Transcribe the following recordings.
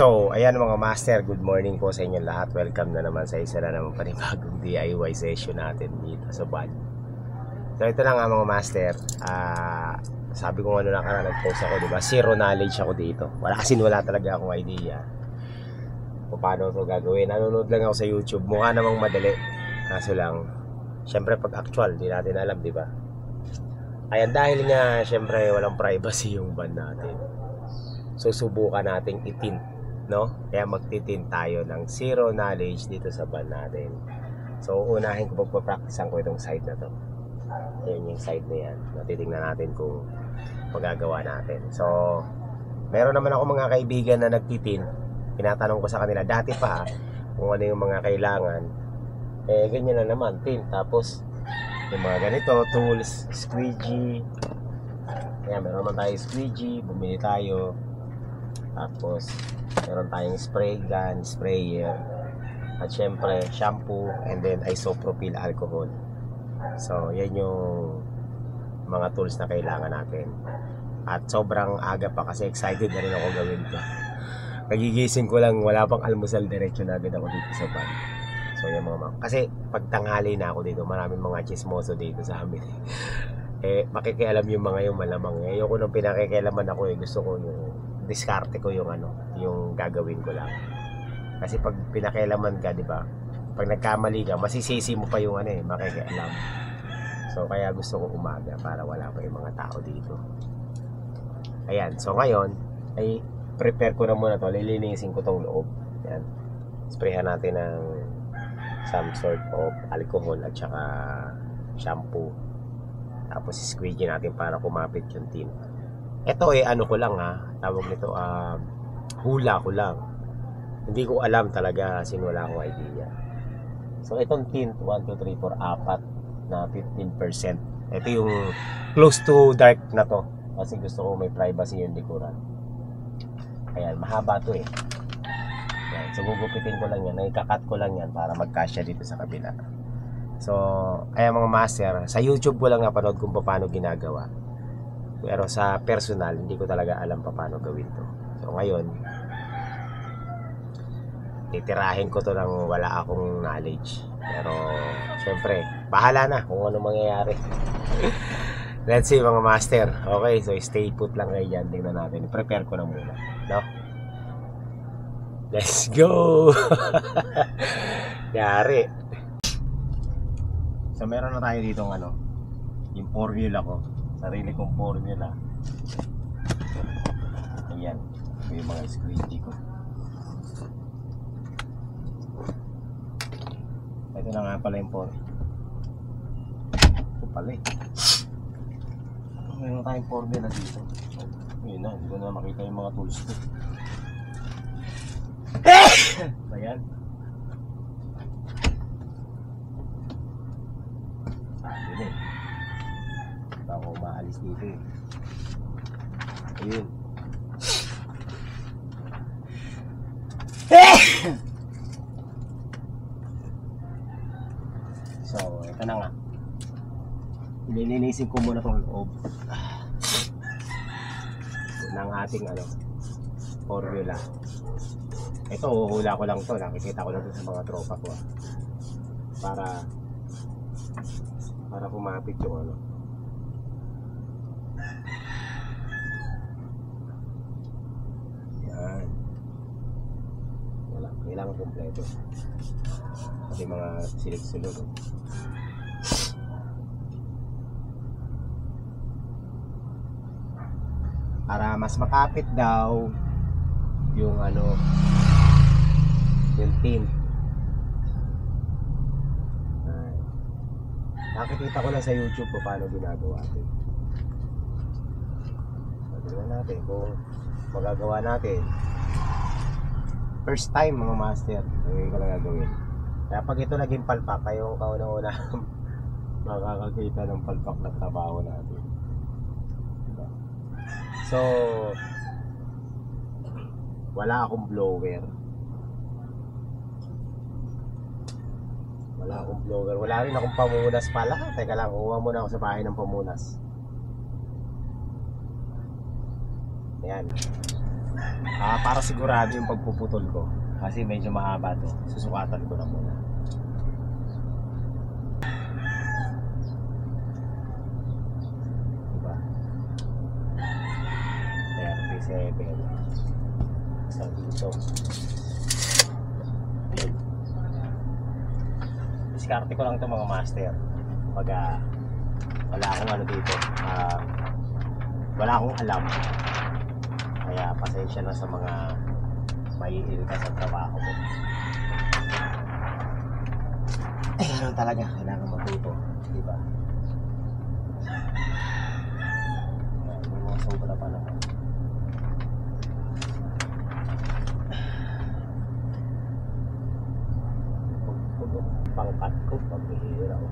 So, ayan mga master, good morning po sa inyo lahat. Welcome na naman sa isa na naman panibagong DIY session natin dito sa van. So, ito na nga mga master. Sabi ko nga nakaraan nag-post ako, diba? Zero knowledge ako dito. Wala talaga akong idea kung paano ito gagawin. Nanonood lang ako sa YouTube. Mukha namang madali. Kaso lang, syempre pag actual, di natin alam, diba? Ayan, dahil nga, syempre, walang privacy yung van natin. So, subukan nating itin. No? Kaya magtitin tayo ng zero knowledge dito sa van natin. So unahin ko pagpapracticean ko itong side na to. Ayan yung side na yan. Natitingnan natin kung magagawa natin. So meron naman ako mga kaibigan na nagtitin. Tinatanong ko sa kanila dati pa kung ano yung mga kailangan. Ganyan na naman, tin. Tapos yung mga ganito, tools, squeegee. Ayan, meron naman tayo squeegee. Bumili tayo. Tapos meron tayong spray gun, sprayer, at syempre shampoo, and then isopropyl alcohol. So yan yung mga tools na kailangan natin. At sobrang aga pa kasi excited na rin ako gawin to. Nagigising ko lang, wala pang almusal, diretso na agad ako dito sa van. So yan mga kasi pag tanghali na ako dito, maraming mga chismoso dito sa amin. Makikialam yung mga yung malamang. Ayoko nung pinakikialaman ako, gusto ko yung diskarte ko yung yung gagawin ko lang. Kasi pag pinakialaman ka, di ba? Pag nagkamali ka, masisisi mo pa yung makikialam. So kaya gusto ko umaga para wala pa yung mga tao dito. Ayan, so ngayon ay prepare ko na muna to. Lilinisin ko tong loob. Ayan. Sprayhan natin ng some sort of alcohol at saka shampoo. Tapos squeegee natin para kumapit yung tin. Ito ano ko lang tawag nito hula ko lang. Hindi ko alam talaga kasi wala akong idea. So itong tint 1, 2, 3, 4, 4 na 15%. Ito yung close to dark na to kasi gusto ko may privacy yung likuran. Ayan, mahaba to Ayan, so gugupitin ko lang yan, ikakat ko lang yan para magkasya dito sa kabila. So ayan mga master, sa YouTube ko lang napanood kung paano ginagawa. Pero sa personal, hindi ko talaga alam paano gawin to. So ngayon, titirahin ko to ng wala akong knowledge. Pero syempre, bahala na kung ano mangyayari. Let's see mga master. Okay, so stay put lang kayo dyan. Tingnan natin. Prepare ko na muna. No? Let's go! Yari. So meron na tayo dito yung formula ko. Sarili kong formula. Ayan. Ito yung mga squeegee ko. Ito na nga pala yung formula. Ito pala Mayroon tayong formula dito. Ayun na. Hindi ko na makita yung mga tools ko. Ayan. Sabi ako maalis dito Ayun. So ito na nga, nilinisin ko muna itong loob ng ating formula. Ito uhula ko lang to, nakikita ko lang to sa mga tropa ko para pumapit yung kailangan kompleto kasi mga silid-silid para mas makapit daw yung yung tint. Nakikita ko lang sa YouTube paano ginagawa ito. Tignan natin kung magagawa natin. First time mga master, hindi ko lang gagawin. Kaya pag ito naging palpak, kayo kauna-una makakakita ng palpak na trabaho natin. Diba? So wala akong blower. Wala rin akong pamunas pala. Teka lang, kuha muna ako sa bahay ng pamunas. Ayan. Para sigurado yung pagpuputol ko. Kasi medyo mahaba to. Susukatan ko na muna. Diba? 37. Sa dito. Diskarte ko lang to mga master. Pag wala akong ano dito. Wala akong alam. Kaya pasensya na sa mga maiil ka sa trabaho mo. Ganun talaga, kailangan matuto, di ba? May mga sobra pa naman. Pangkat ko, paghihiraw.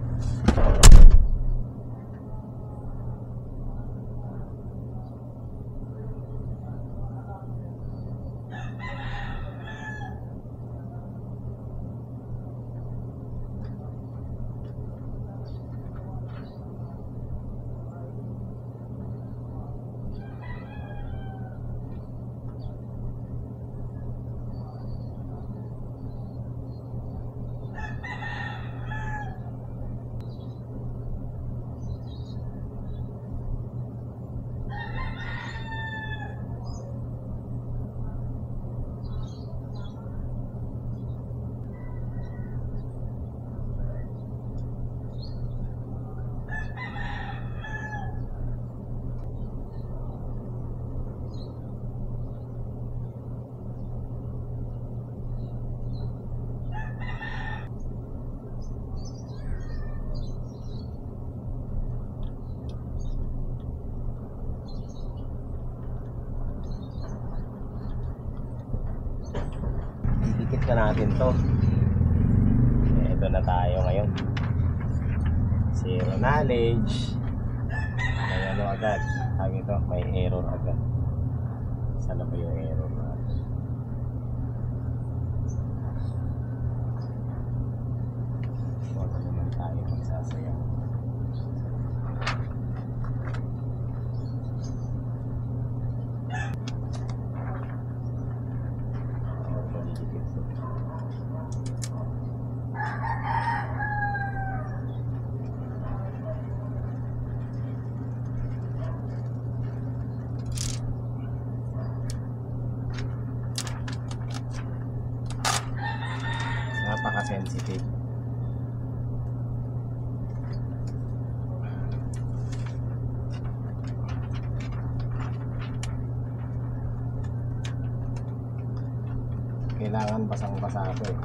Dikit na natin to. Ito na tayo ngayon. Zero knowledge. May ano agad. Tawag ito, may error agad. Sana ba yung error na? Huwag naman tayo magsasayaw. Napaka-sensitive. Kailangan basang-basa ito eh.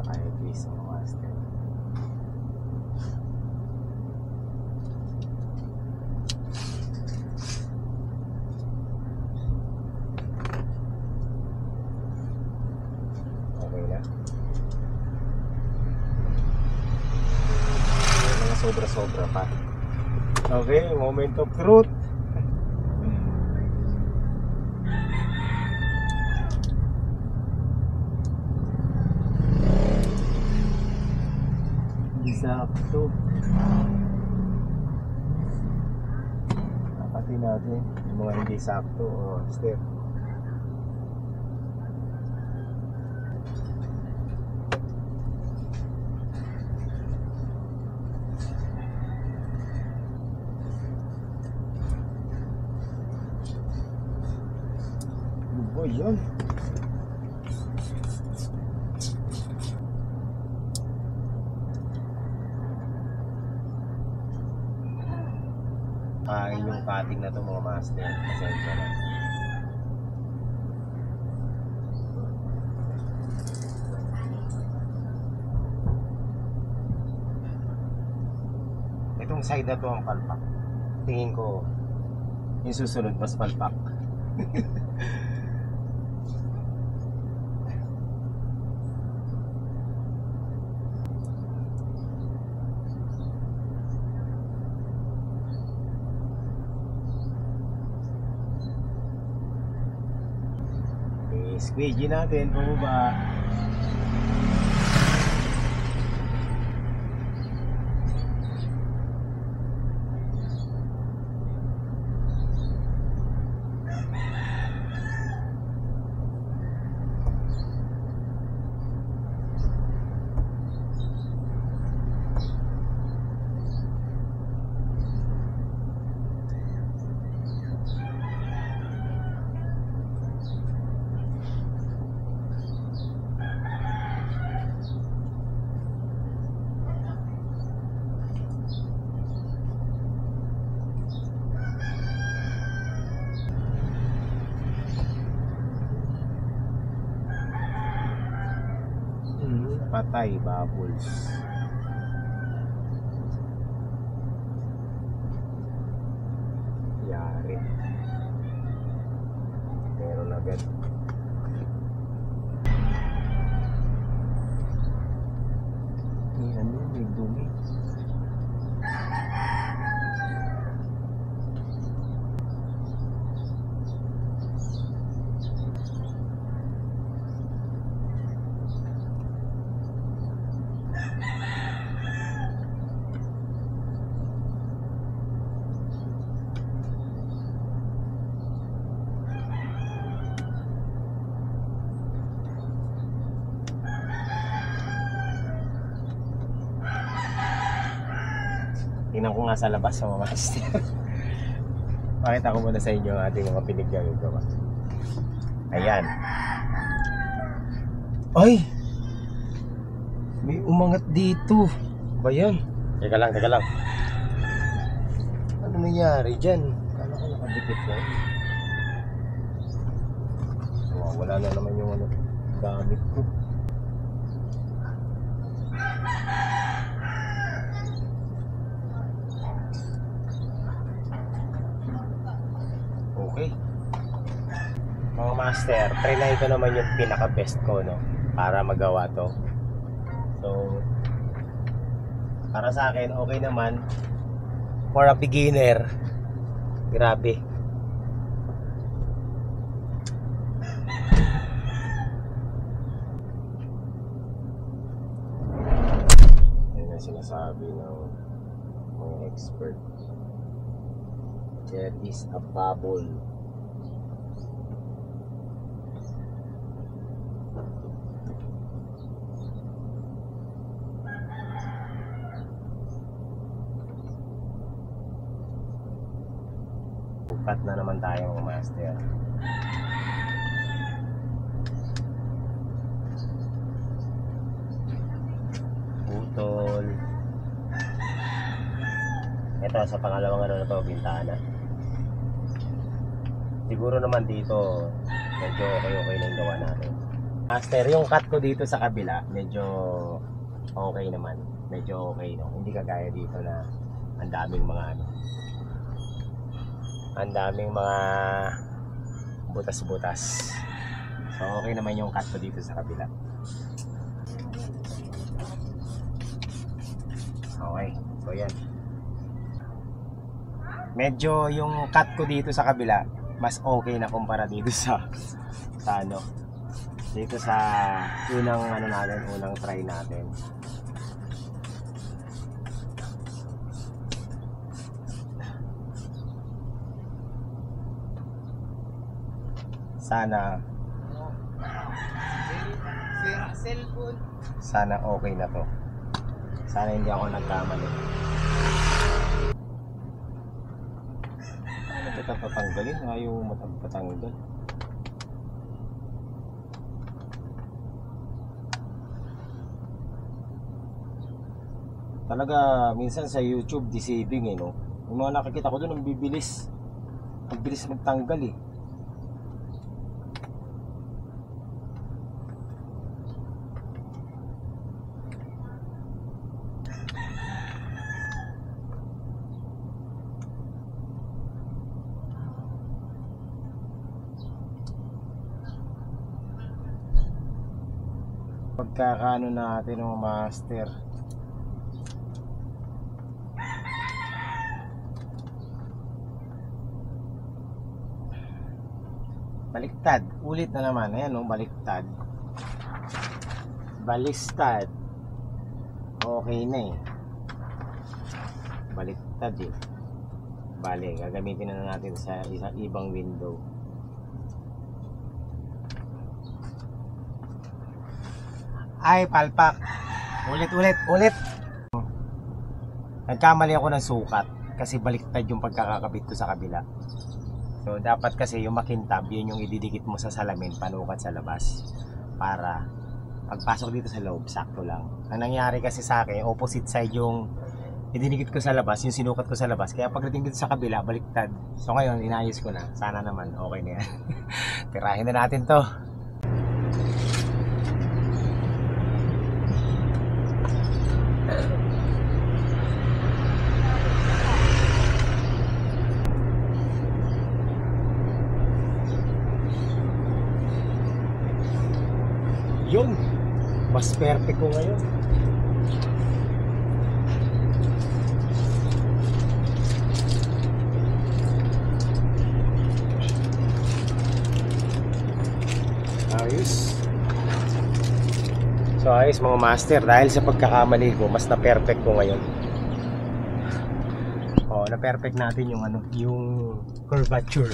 Kaya please mga master. Okay na. Mga sobra-sobra pa. Okay, moment of truth. Sakto. Dapatin natin yung mga hindi sakto o step. Ano ba yun? Yung cutting na to mga master, pasensya na. Itong side na to ang palpak. Tingin ko yung susunod mas palpak. squeegee natin pababa. Patay, bubbles. Yari. Meron agad. Ano, may dumi. Tingnan ko nga sa labas mga master. Pakita ko muna sa inyo ang ating mga pinaggagawa. Ayan. Ay! May umangat dito. Ba yan? Teka lang, teka lang. Ano nangyari dyan? Kala ko nakadikit lang. Wala na naman yung ano, gamit ko. Okay. Mga master, trinay ko naman yung pinaka-best ko, no? Para magawa to. So, para sa akin, okay naman. For a beginner, grabe. Yan ang sinasabi ng mga expert. There is a bubble. Cut na naman tayo mga master. Putol. Ito sa pangalawang ano na to, bintana. Siguro naman dito medyo okay na yung gawa natin. Master, yung cut ko dito sa kabila medyo okay naman. Medyo okay, no? Hindi kagaya dito na ang daming mga ano, ang daming mga butas-butas. So okay naman yung cut ko dito sa kabila. Okay, so yan. Medyo yung cut ko dito sa kabila mas okay na kumpara dito sa ano, dito sa unang ano natin, unang try natin. Sana okay na to. Sana hindi ako nagkamali. Ano ba ito patanggalin? Ayaw matanggal. Talaga minsan sa YouTube deceiving eh, no? Yung mga nakikita ko doon ang bibilis. Ang bilis magtanggal eh. Pagkakaano natin ng master. Baliktad. Ulit na naman. Ayan o, baliktad. Balistad. Okay na eh. Baliktad eh. Bale, gagamitin na natin sa isang ibang window. Ay, palpak. Ulit. Nagkamali ako ng sukat kasi baliktad yung pagkakakabit ko sa kabila. So, dapat kasi yung makintab, yun yung ididikit mo sa salamin, panukat sa labas. Para pagpasok dito sa loob, sakto lang. Ang nangyari kasi sa akin, opposite side yung idinikit ko sa labas, yung sinukat ko sa labas. Kaya pagdating dito sa kabila, baliktad. So ngayon, inayos ko na. Sana naman, okay na yan. Tirahin na natin to. Yun, mas perfect ko ngayon. Ayos. So ayos mga master, dahil sa pagkakamali ko, mas na-perfect ko ngayon. Oh, na-perfect natin yung yung curvature.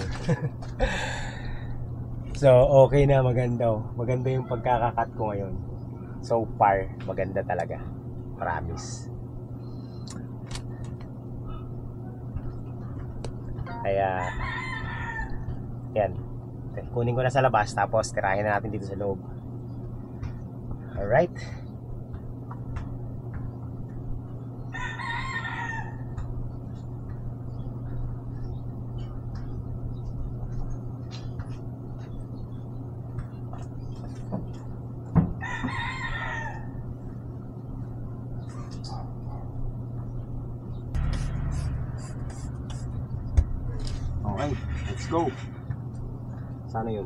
So okay na, maganda yung pagkakakat ko ngayon. So far, maganda talaga. Promise. Kaya yan. Kunin ko na sa labas, tapos tirahin na natin dito sa loob. Alright. Okay, let's go. Sana yun.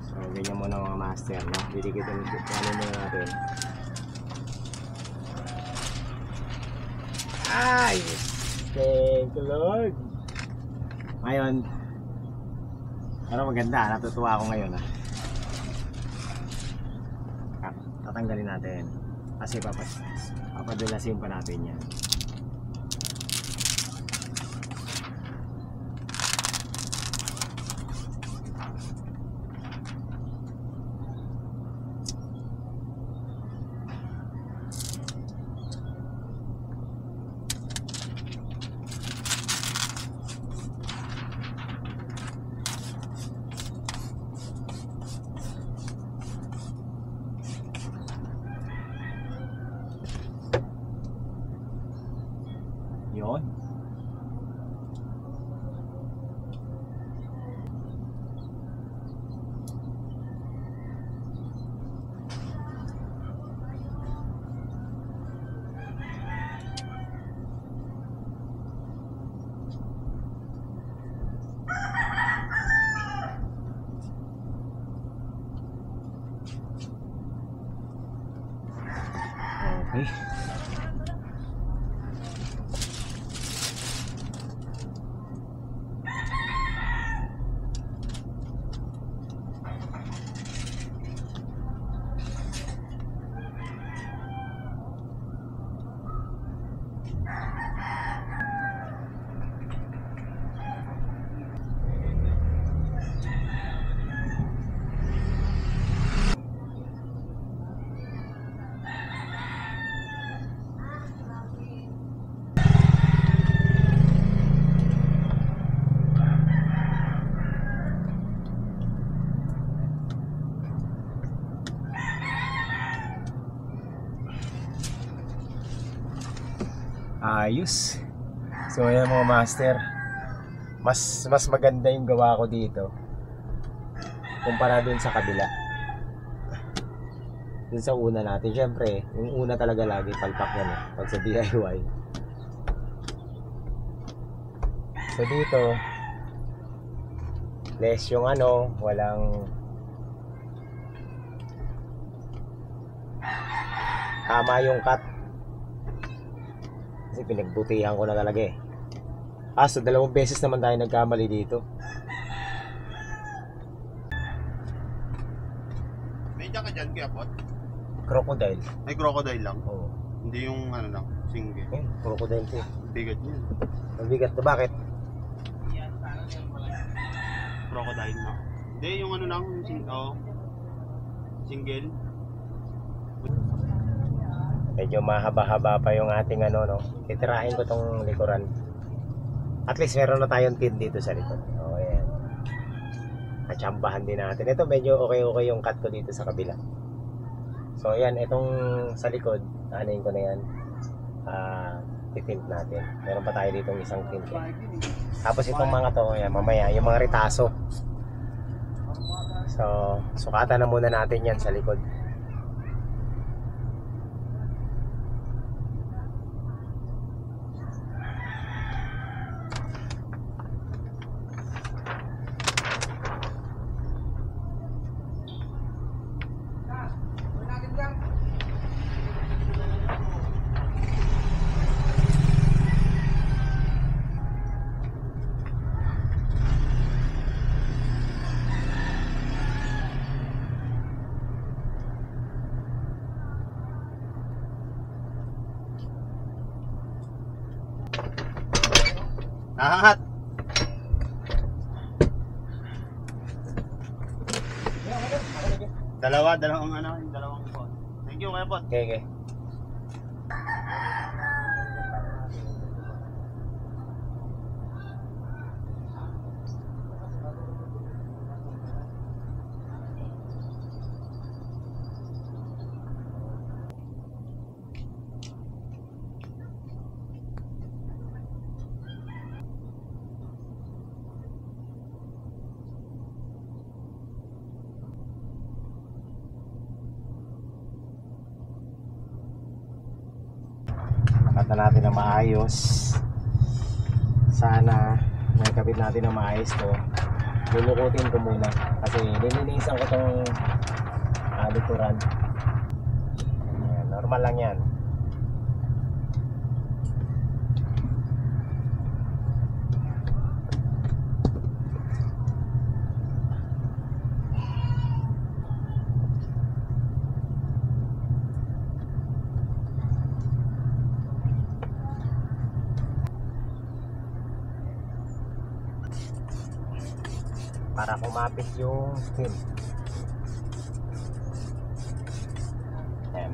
So, ganyan muna mga master, no? Didikitin muna natin. Ay! Thank you, Lord! Ngayon, pero maganda, natutuwa ako ngayon tatanggalin natin kasi papadulasin pa natin yan. Yun. Okay. Ayos. So ayan mga master, mas maganda yung gawa ko dito kumpara dun sa kabila. Dun sa una natin, syempre yung una talaga lagi palpak yan pag sa DIY. So dito less yung ano, walang tama yung cut. Kasi pinagbutihan ko na talaga eh. So 2 beses naman tayo nagkamali dito. May ka dyan kaya pot? Crocodile. Ay, crocodile lang. Oo. Hindi yung ano lang, single. Crocodile to. Bigat niya. Mabigat to, bakit? Crocodile na. Hindi, yung ano lang, single. Medyo mahaba-haba pa yung ating ano, no? Titirahin ko tong likuran. At least meron na tayong tin dito sa likod. O, ayan. Natsambahan din natin. Ito medyo okay yung cut ko dito sa kabila. So, ayan. Itong sa likod, aanayin ko na yan. Titint natin. Meron pa tayo dito isang tint. Tapos itong mga to, ayan, mamaya, yung mga ritaso. So, sukatan na muna natin yan sa likod. Nahangat! Dalawang ano, yung dalawang pot. Thank you, kaya pot. Okay. Nakata natin na maayos. Sana nakikabit natin na maayos to. Lulukutin ko muna kasi nilinisan ko tong likuran. Ayan, normal lang yan. Para kumapit yung skin. Ayan.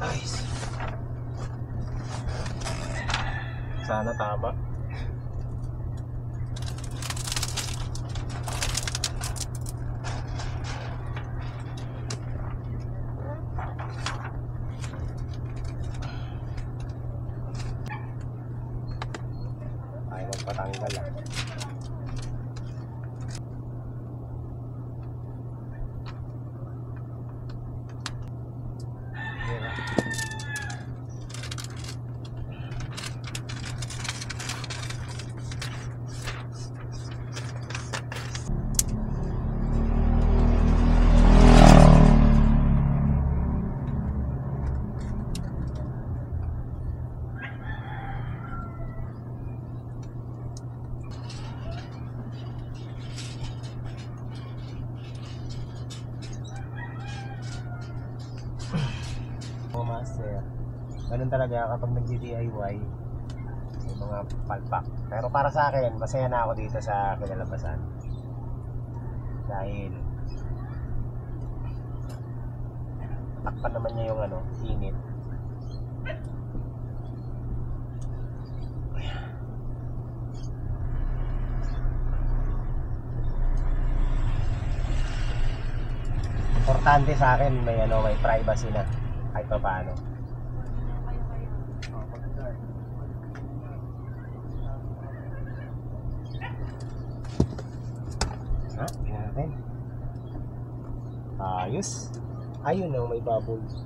Nice. Sana tama. Patanggal lang. Master, ganun talaga kapag nag-DIY may mga palpak. Pero para sa akin, masaya na ako dito sa kinalabasan dahil takpan naman niya yung ano, init. Importante sa akin may ano, may privacy na kahit pa paano. Tingnan natin. Ayos. Ayun no, may bubbles.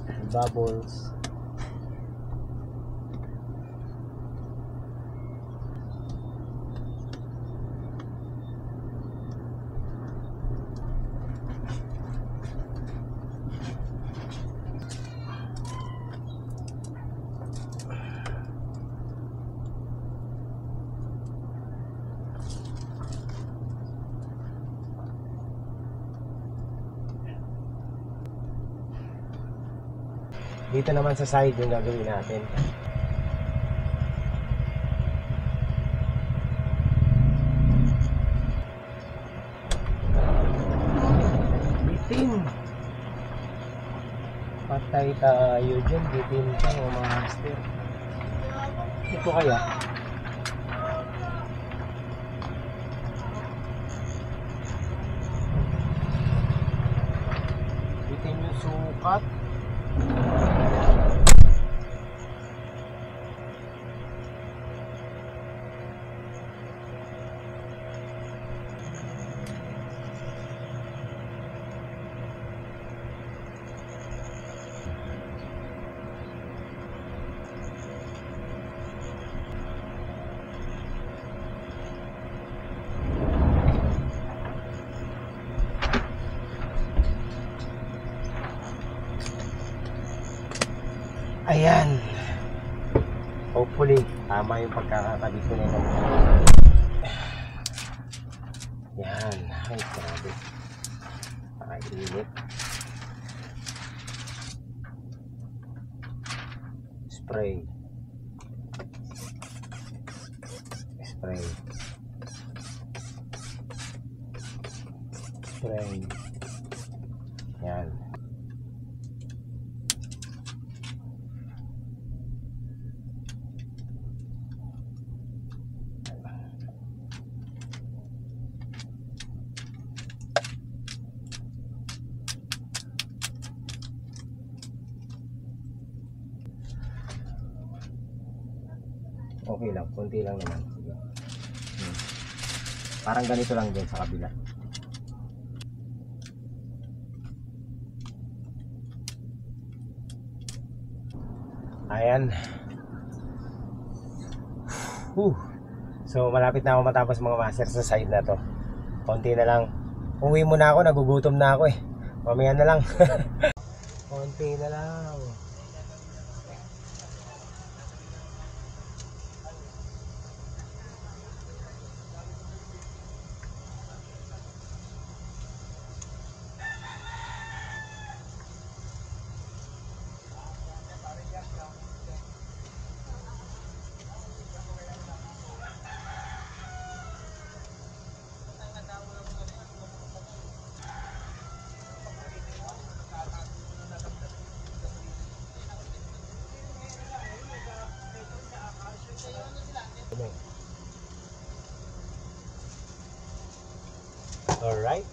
May bubbles. Dito naman sa side yung gagawin natin. Bitin. Patay tayo dyan. Bitin ka mga master. Ito kaya? Bitin yung sukat. Ayan. Hopefully, tama yung pagkakakabit ko nila. Yan. Ay, grabe. Pakainit. Spray. Spray. Spray. Yan. Okay lang, konti lang naman. Sige. Parang ganito lang din sa kabila. Ayan. So malapit na ako matapos mga master sa side na to. Konti na lang. Uwi muna ako, nagugutom na ako eh. Mamaya na lang. Konti na lang. Alright.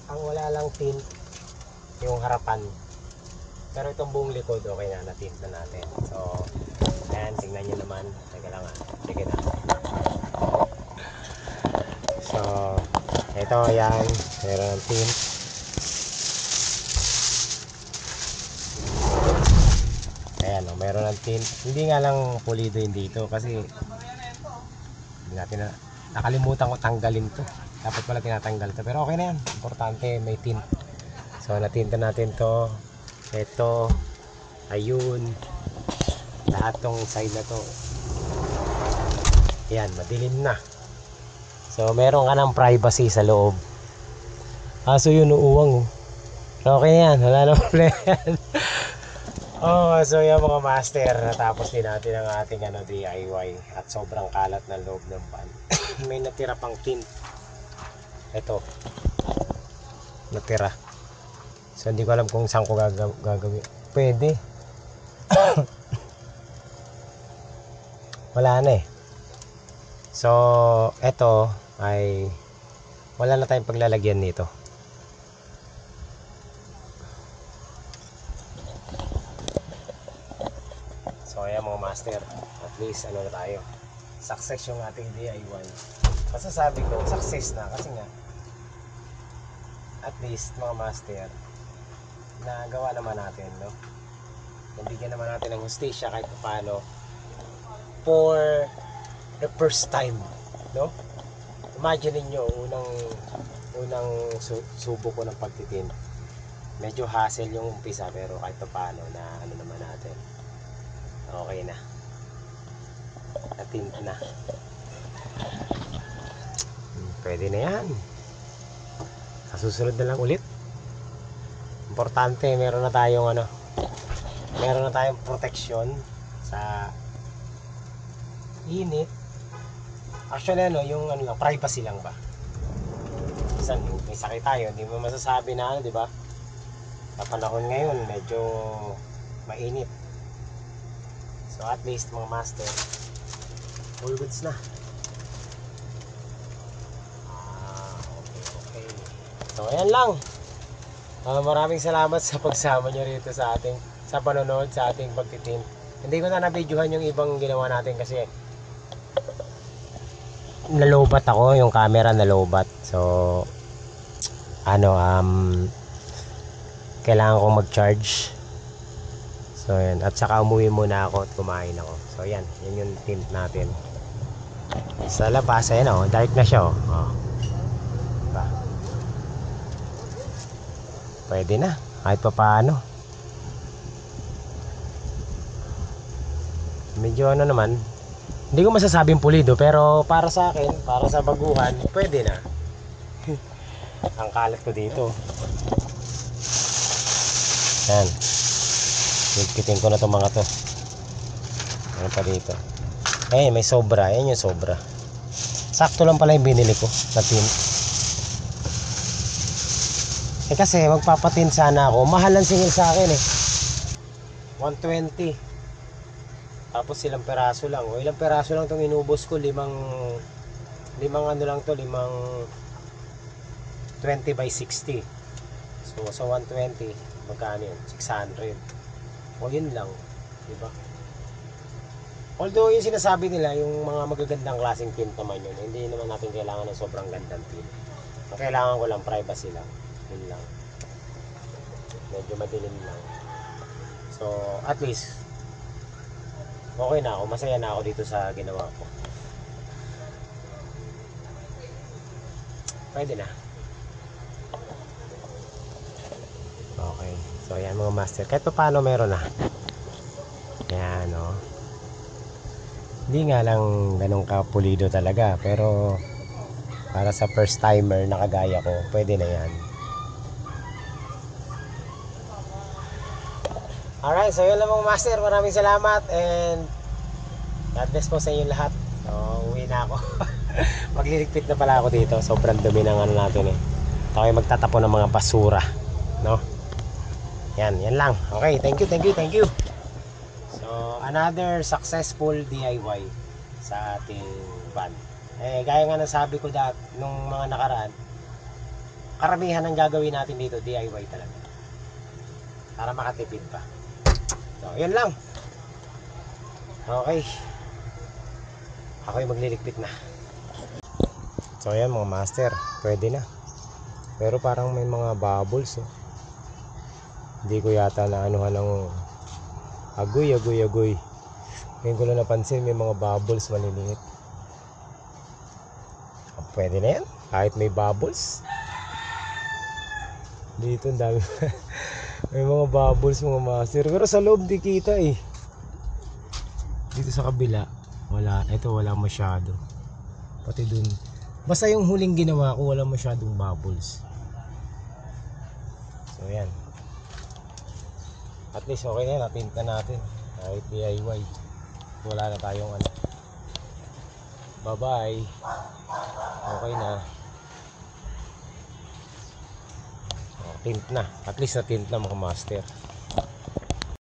Ang wala lang tint yung harapan, pero itong buong likod okay na, natint na natin. So ayan, tingnan nyo naman. Teka lang sige na. So ito, ayan, meron ng tint. Ayan, meron ng tint. Hindi nga lang pulido yun dito kasi hindi natin nakalimutan ko tanggalin to. Dapat pala tinatanggal to, pero okay na yan. Importante may tint. So natinta natin to. Ito, ayun, lahat tong side na to. Yan, madilim na. So meron ka ng privacy sa loob. Kaso yun, uuwang. Okay yan, wala na problema. So yan mga master, natapos din natin ang ating DIY at sobrang kalat na loob ng van. May natira pang tint. Ito, natira. So hindi ko alam kung saan ko gagawin. Pwede. Wala na eh. So ito ay wala na tayong paglalagyan nito. So ayan mga master, at least ano na tayo, success yung ating DIY. Masasabi ko success na kasi nga at least mga master, nagawa naman natin, no? Nabigyan naman natin ng hustisya kahit paano for the first time, no? Imagine niyo unang subo ko ng pagtitin. Medyo hassle yung umpisa pero kahit paano na ano naman natin. Okay na. Natint na. Pwede na yan. Sa susunod na lang ulit. Importante meron na tayong protection sa init. Actually yung privacy lang ba. Minsan may sakit tayo, hindi mo masasabi na di ba? Sa panahon ngayon medyo mainit. So at least mga master, all goods na. Okay. So ayan lang. Maraming salamat sa pagsama nyo rito sa panonood sa ating pagtitim. Hindi ko na na-videohan yung ibang ginawa natin kasi nalobat ako, yung camera nalobat. So kailangan kong mag-charge. So yan, at saka umuwi muna ako at kumain ako. So yan yung tint natin. Sa labas ayan dark na siya diba? Pwede na kahit pa paano. Medyo naman, hindi ko masasabing pulido pero para sa akin, para sa baguhan, pwede na. Ang kalat ko dito. Yan. Higpitin ko na itong mga to. Ano pa dito? May sobra. Ayan yung sobra. Sakto lang pala yung binili ko na tint. Kasi magpapatin sana ako. Mahal ang singil sa akin 120. Tapos ilang peraso lang. Ilang peraso lang itong inubos ko. Limang 20 by 60. So sa 120 magkano yun? 600. Yun lang, diba? Although yung sinasabi nila yung mga magagandang klaseng tint naman yun, hindi naman natin kailangan ng sobrang gandang tint. Ang kailangan ko lang privacy lang. Yun lang. Medyo madilim lang. So at least okay na ako, masaya na ako dito sa ginawa ko. Pwede na. Okay. So ayan mga master, kahit pa paano meron na. Ayan hindi nga lang ganun kapulido talaga, pero para sa first timer na kagaya ko, pwede na yan. Alright, so yun lang mga master, maraming salamat and God bless po sa inyo lahat. So uwi na ako. Magliligpit na pala ako dito, sobrang dumi ng natin tayo magtatapon ng mga basura, no? Yan lang. Okay, thank you. So, another successful DIY sa ating van. Gaya nga nasabi ko nung mga nakaraan, karamihan ng gagawin natin dito DIY talaga. Para makatipid pa. So, yun lang. Okay. Ako'y magliligpit na. So, ayan mga master, pwede na. Pero parang may mga bubbles Hindi ko yata na anuhan ng agoy. Ngayon ko lang napansin may mga bubbles maliliit. Pwede na yan kahit may bubbles. Dito ang dami. May mga bubbles mga master. Pero sa loob di kita Dito sa kabila wala. Ito wala masyado. Pati dun. Basta yung huling ginawa ko wala masyadong bubbles. So yan. At least okay na, natint na natin kahit DIY. Wala na tayong bye bye. Okay na. Tint na, at least na tint na mga master.